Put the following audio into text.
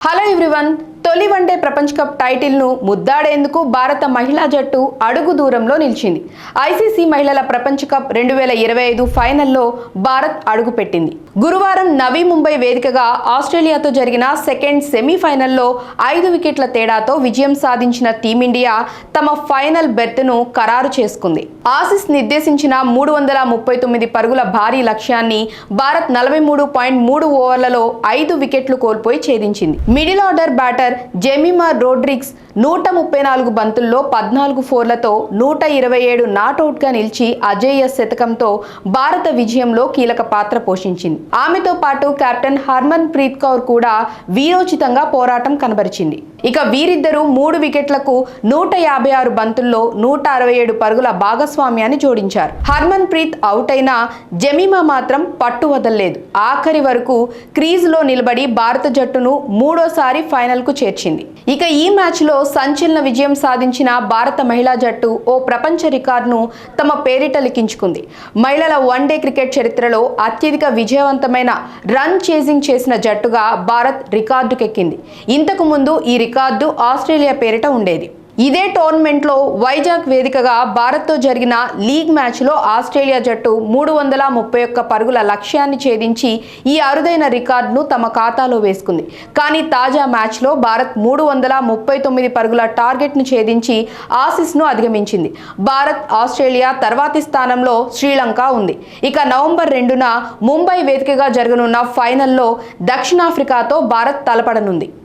Hello everyone, తొలి one day ప్రపంచ cup టైటిల్ను ముద్దాడేందుకు భారత మహిళా జట్టు అడుగు దూరంలో నిలిచింది. ఐసీసీ మహిళల ప్రపంచ కప్ 2025 ఫైనల్లో భారత్ అడుగుపెట్టింది. గురువారం నవీ ముంబై వేదికగా ఆస్ట్రేలియాతో జరిగిన సెకండ్ సెమీఫైనల్లో 5 వికెట్ల తేడాతో విజయం సాధించిన టీమిండియా తమ ఫైనల్ బెర్త్ను ఖరారు చేసుకుంది. ఆసీస్ నిర్దేశించిన 339 పరుగుల భారీ లక్ష్యాన్ని భారత్ 43.3 ఓవర్లలో 5 వికెట్లు కోల్పోయి ఛేదించింది. Middle order batter Jemimah Rodrigues 134 బంతుల్లో 14 ఫోర్లతో 127 నాట్అవుట్గా నిలిచి అజేయ శతకంతో భారత విజయంలో కీలక పాత్ర పోషించింది. ఆమెతో పాటు కెప్టెన్ హర్మన్ ప్రీత్ కౌర్ కూడా వీరోచితంగా పోరాటం కనబరిచింది. ఇక వీరిద్దరూ 3 వికెట్లకు 156 బంతుల్లో 167 పరుగుల భాగస్వామ్యాన్ని జోడించారు. హర్మన్ ప్రీత్ అవుట్ అయినా జెమిమా మాత్రం పట్టు వదల్లేదు. ఆఖరి వరకు క్రీజులో నిలబడి భారత జట్టును మూడోసారి ఫైనల్కు చేర్చింది. ఇక ఈ మ్యాచ్లో సంచలన విజయం సాధించిన భారత మహిళా జట్టు ఓ ప్రపంచ రికార్డును తమ పేరిట లిఖించుకుంది. మహిళల వన్డే క్రికెట్ చరిత్రలో అత్యధిక విజయవంతమైన రన్ చేజింగ్ చేసిన జట్టుగా భారత్ రికార్డుకెక్కింది. ఇంతకు ముందు ఈ రికార్డు ఆస్ట్రేలియా పేరిట ఉండేది. ఇదే టోర్నమెంట్లో వైజాగ్ వేదికగా భారత్తో జరిగిన లీగ్ మ్యాచ్లో ఆస్ట్రేలియా జట్టు 331 పరుగుల లక్ష్యాన్ని ఛేదించి ఈ అరుదైన రికార్డును తమ ఖాతాలో వేసుకుంది. కానీ తాజా మ్యాచ్లో భారత్ 339 పరుగుల టార్గెట్ను ఛేదించి ఆసీస్ను అధిగమించింది. భారత్, ఆస్ట్రేలియా తర్వాతి స్థానంలో శ్రీలంక ఉంది. ఇక నవంబర్ 2న ముంబై వేదికగా జరగనున్న ఫైనల్లో దక్షిణాఫ్రికాతో భారత్ తలపడనుంది.